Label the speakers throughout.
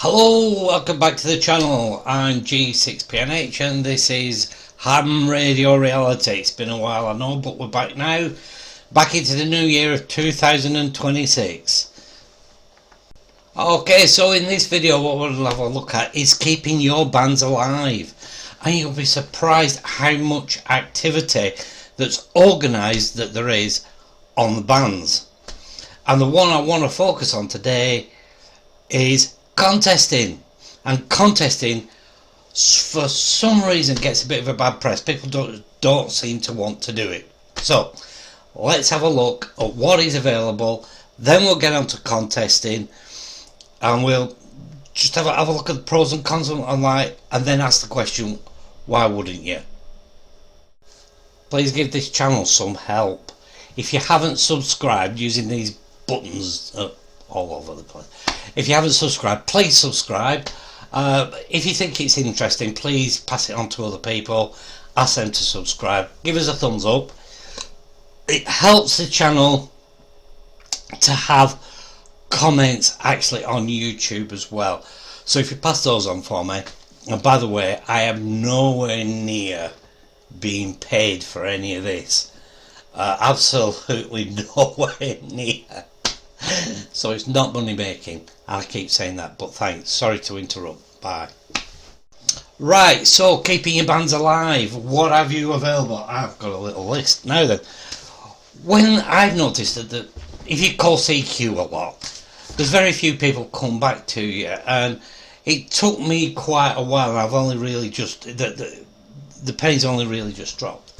Speaker 1: Hello, welcome back to the channel. I'm G6PNH and this is Ham Radio Reality. It's been a while, I know, but we're back now, back into the new year of 2026. Okay, so in this video what we'll have a look at is keeping your bands alive, and you'll be surprised how much activity that's organised that there is on the bands. And the one I want to focus on today is contesting. And contesting, for some reason, gets a bit of a bad press. People don't seem to want to do it. So let's have a look at what is available, then we'll get on to contesting, and we'll just have a look at the pros and cons online, and then ask the question, why wouldn't you? Please give this channel some help. If you haven't subscribed using these buttons all over the place, if you haven't subscribed, please subscribe. If you think it's interesting, please pass it on to other people, ask them to subscribe, give us a thumbs up. It helps the channel to have comments actually on YouTube as well, so if you pass those on for me. And by the way, I am nowhere near being paid for any of this, absolutely nowhere near. So it's not money making. I keep saying that, but thanks. Sorry to interrupt. Bye. Right, so keeping your bands alive. What have you available? I've got a little list. Now then, when I've noticed that if you call CQ a lot, there's very few people come back to you, and it took me quite a while. I've only really just the penny's only really just dropped.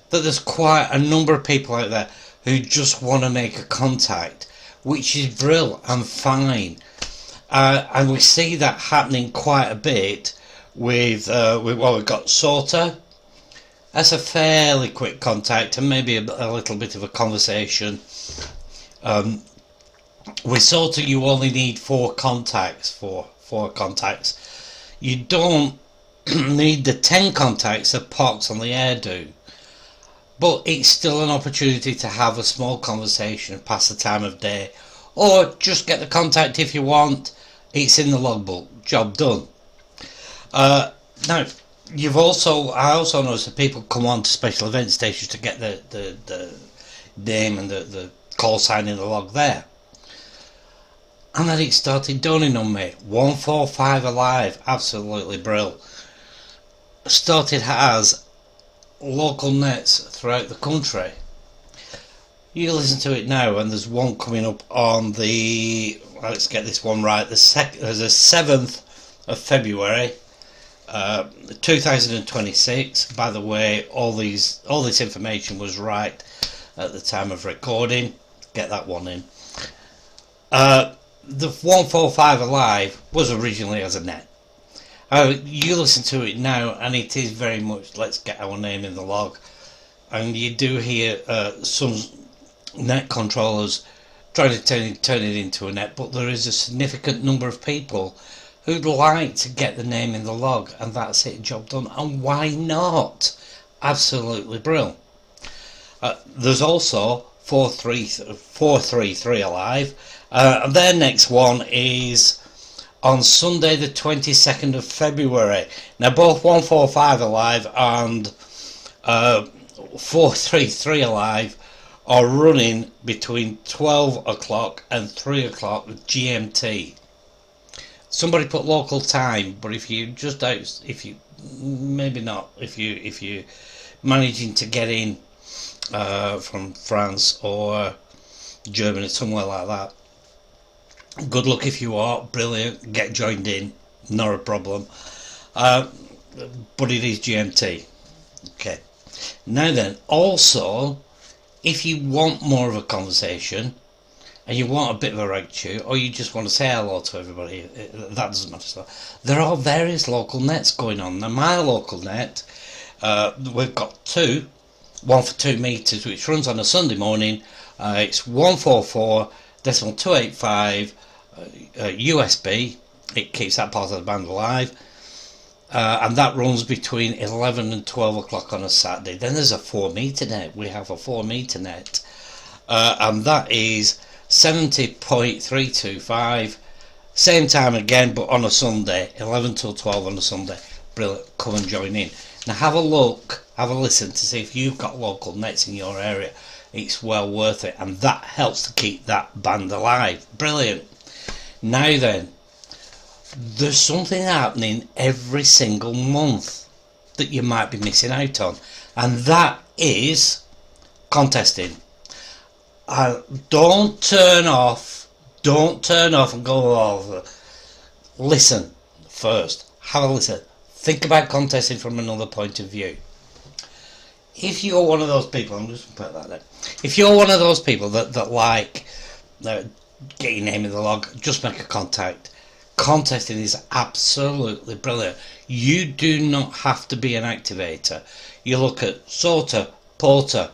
Speaker 1: That there's quite a number of people out there who just want to make a contact, which is brilliant and fine, and we see that happening quite a bit with we've got Sorter. That's a fairly quick contact and maybe a little bit of a conversation. With Sorter you only need four contacts. You don't need the 10 contacts that Pox on the air do. But it's still an opportunity to have a small conversation, pass the time of day, or just get the contact if you want. It's in the logbook. Job done. Now, I also noticed that people come on to special event stations to get the name and the call sign in the log there. And then it started dawning on me. 145 Alive, absolutely brilliant. Started as local nets throughout the country. You listen to it now, and there's one coming up on the, let's get this one right, there's the 7th of February 2026. By the way, all this information was right at the time of recording. Get that one in. The 145 Alive was originally as a net. You listen to it now and it is very much let's get our name in the log, and you do hear some net controllers trying to turn it into a net, but there is a significant number of people who'd like to get the name in the log, and that's it, job done. And why not? Absolutely brilliant. There's also 433 Alive, and their next one is on Sunday the 22nd of February. Now both 145 Alive and 433 Alive are running between 12 o'clock and 3 o'clock GMT. Somebody put local time, but if you managing to get in from France or Germany, somewhere like that, good luck if you are. Brilliant, get joined in, not a problem. But it is GMT. Okay, now then, also if you want more of a conversation and you want a bit of a rag chew, or you just want to say hello to everybody, that doesn't matter. So there are various local nets going on. Now my local net, we've got two, one for 2 meters, which runs on a Sunday morning. It's 144.285 USB. It keeps that part of the band alive, and that runs between 11 and 12 o'clock on a Saturday. Then there's a 4 meter net. We have a 4 meter net, and that is 70.325 Same time again, but on a Sunday, 11 till 12 on a Sunday. Brilliant, come and join in. Now have a look, have a listen to see if you've got local nets in your area. It's well worth it, and that helps to keep that band alive. Brilliant. Now then, there's something happening every single month that you might be missing out on, and that is contesting. Don't turn off and go over. Listen first, have a listen, think about contesting from another point of view. If you're one of those people, I'm just going to put that there, if you're one of those people that like get your name in the log, just make a contact. Contesting is absolutely brilliant. You do not have to be an activator. You look at Sorter, Porter,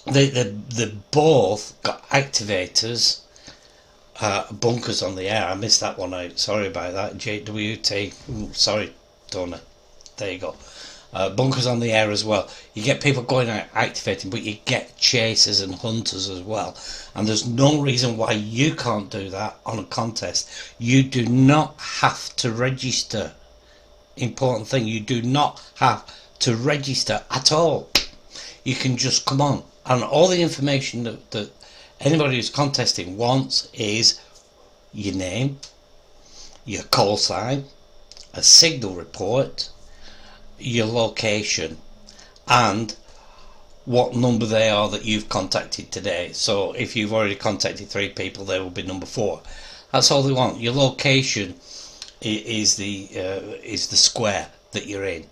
Speaker 1: they both got activators, bunkers on the air. I missed that one out, sorry about that. JWT, sorry Donna, there you go. Bunkers on the air as well. You get people going out activating, but you get chasers and hunters as well, and there's no reason why you can't do that on a contest. You do not have to register. Important thing, you do not have to register at all. You can just come on, and all the information that anybody who's contesting wants is your name, your call sign, a signal report, your location, and what number they are that you've contacted today. So if you've already contacted 3 people, they will be number 4. That's all they want. Your location is the square that you're in.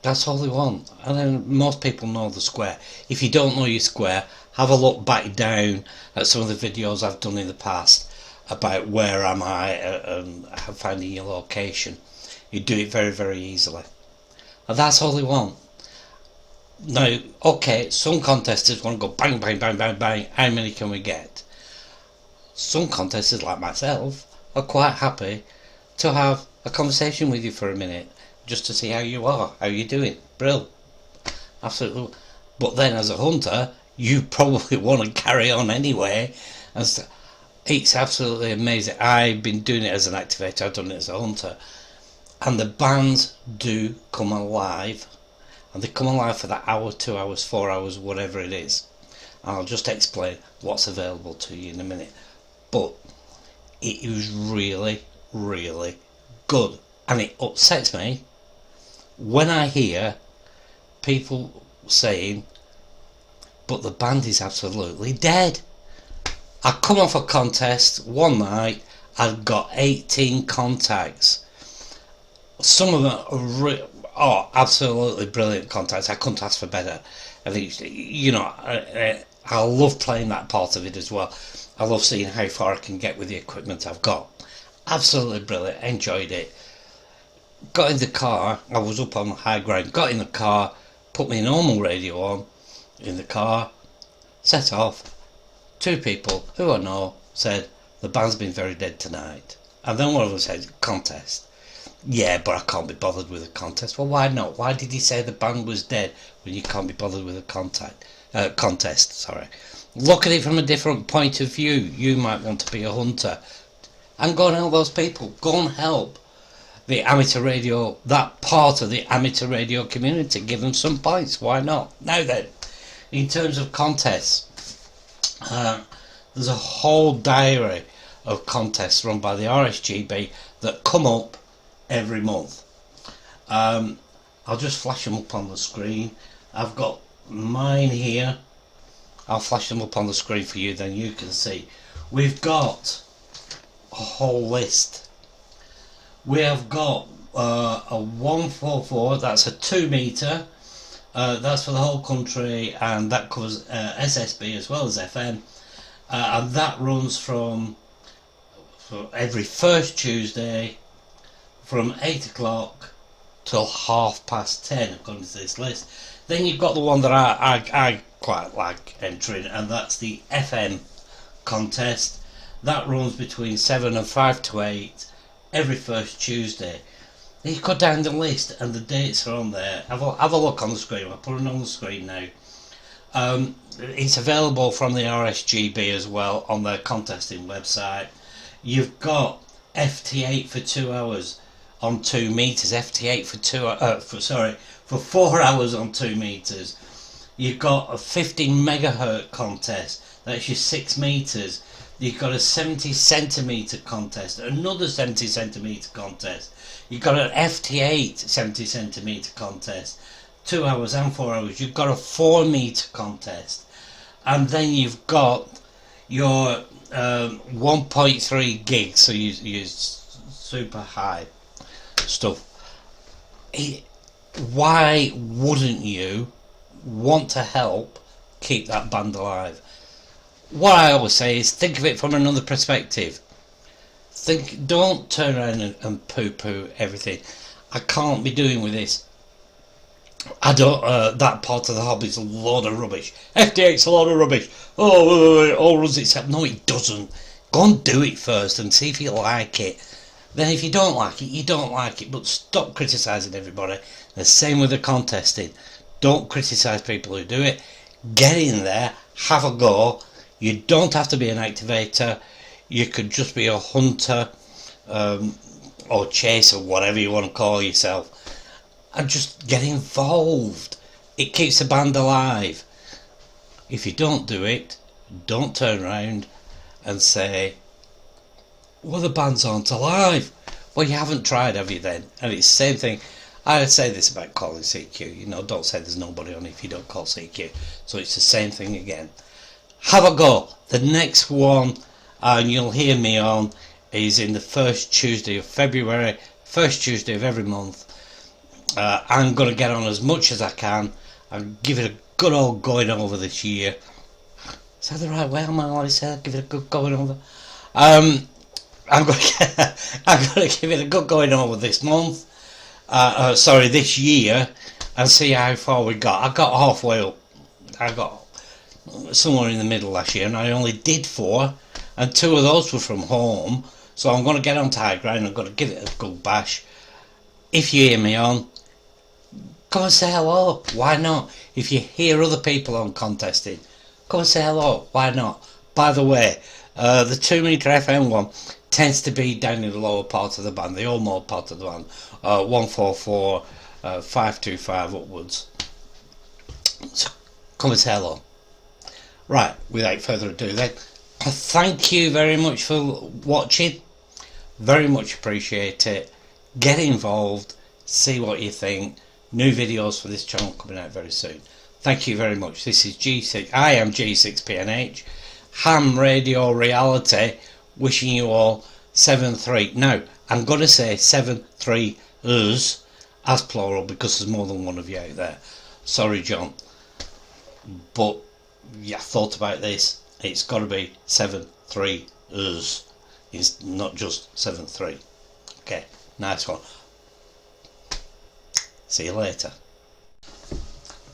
Speaker 1: That's all they want, and then most people know the square. If you don't know your square, have a look back down at some of the videos I've done in the past about where am I and finding your location. You do it very, very easily, and that's all they want. Now, okay, some contestants want to go bang, bang, bang, bang, bang. How many can we get? Some contestants, like myself, are quite happy to have a conversation with you for a minute, just to see how you are, how you're doing. Brill. Absolutely. But then as a hunter, you probably want to carry on anyway. It's absolutely amazing. I've been doing it as an activator, I've done it as a hunter, and the bands do come alive, and they come alive for that hour, 2 hours, 4 hours, whatever it is. And I'll just explain what's available to you in a minute. But it was really, really good, and it upsets me when I hear people saying, but the band is absolutely dead. I come off a contest one night, I've got 18 contacts. Some of them are absolutely brilliant contacts. I couldn't ask for better. I think, you know, I love playing that part of it as well. I love seeing how far I can get with the equipment I've got. Absolutely brilliant, enjoyed it. Got in the car, I was up on the high ground, got in the car, put my normal radio on in the car, set off. 2 people who I know said, the band's been very dead tonight. And then one of them said, contest. Yeah, but I can't be bothered with a contest. Well, why not? Why did he say the band was dead when you can't be bothered with a contest? Sorry. Look at it from a different point of view. You might want to be a hunter, and go and help those people. Go and help the amateur radio, that part of the amateur radio community. Give them some points. Why not? Now then, in terms of contests, there's a whole diary of contests run by the RSGB that come up every month. I'll just flash them up on the screen. I've got mine here. I'll flash them up on the screen for you, then you can see. We've got a whole list. We have got a 144, that's a 2 metre, that's for the whole country, and that covers SSB as well as FM, and that runs from every first Tuesday from 8 o'clock till 10:30 according to this list. Then you've got the one that I quite like entering, and that's the FM contest. That runs between 7 and 5 to 8 every first Tuesday. You go down the list and the dates are on there. Have a look on the screen. I'll put it on the screen now. It's available from the RSGB as well on their contesting website. You've got FT8 for 2 hours on 2 meters. FT8 for 4 hours on 2 meters. You've got a 50 megahertz contest. That's your 6 meters. You've got a 70 centimeter contest. Another 70 centimeter contest. You've got an FT8 70 centimeter contest. 2 hours and 4 hours. You've got a 4 meter contest. And then you've got your 1.3 gigs, so you super high stuff. Why wouldn't you want to help keep that band alive? What I always say is think of it from another perspective. Don't turn around and poo-poo everything. I can't be doing with this. I don't. That part of the hobby is a load of rubbish. FT8's a load of rubbish. Oh, it all runs itself. No, it doesn't. Go and do it first and see if you like it. Then if you don't like it, you don't like it. But stop criticising everybody. The same with the contesting. Don't criticise people who do it. Get in there, have a go. You don't have to be an activator. You could just be a hunter or chaser, whatever you want to call yourself. And just get involved. It keeps the band alive. If you don't do it, don't turn around and say, well, the bands aren't alive. Well, you haven't tried, have you then? And it's the same thing. I say this about calling CQ. You know, don't say there's nobody on if you don't call CQ. So it's the same thing again. Have a go. The next one, and you'll hear me on, is in the first Tuesday of February, first Tuesday of every month. I'm going to get on as much as I can and give it a good old going over this year. Is that the right way? Am I allowed to say give it a good going over? I'm going to give it a good going over this month. This year, and see how far we got. I got halfway up. I got somewhere in the middle last year, and I only did 4, and 2 of those were from home. So I'm going to get onto high ground. I'm going to give it a good bash. If you hear me on, come and say hello. Why not? If you hear other people on contesting, come and say hello. Why not? By the way, the 2 meter FM one tends to be down in the lower part of the band, the all-mode part of the band, 144, 525 upwards. So come and say hello. Right, without further ado then, thank you very much for watching. Very much appreciate it. Get involved, see what you think. New videos for this channel coming out very soon. Thank you very much. This is G6. I am G6PNH, Ham Radio Reality, wishing you all 7-3. Now, I'm going to say 7-3-us as plural because there's more than one of you out there. Sorry, John. But, yeah, thought about this. It's got to be 7-3-us. It's not just 7-3. Okay, nice one. See you later.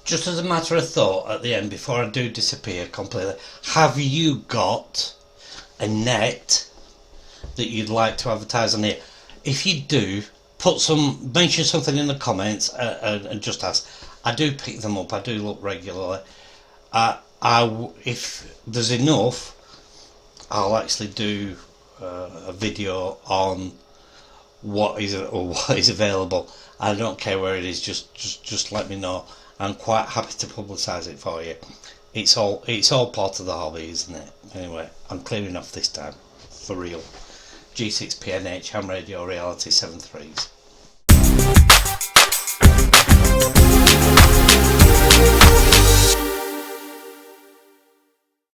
Speaker 1: Just as a matter of thought at the end, before I do disappear completely, have you got a net that you'd like to advertise on here? If you do, mention something in the comments and just ask. I do pick them up. I do look regularly. If there's enough, I'll actually do a video on what is available. I don't care where it is. Just let me know. I'm quite happy to publicise it for you. It's all part of the hobby, isn't it? Anyway, I'm clearing off this time for real. G6PNH Ham Radio Reality 7-3s.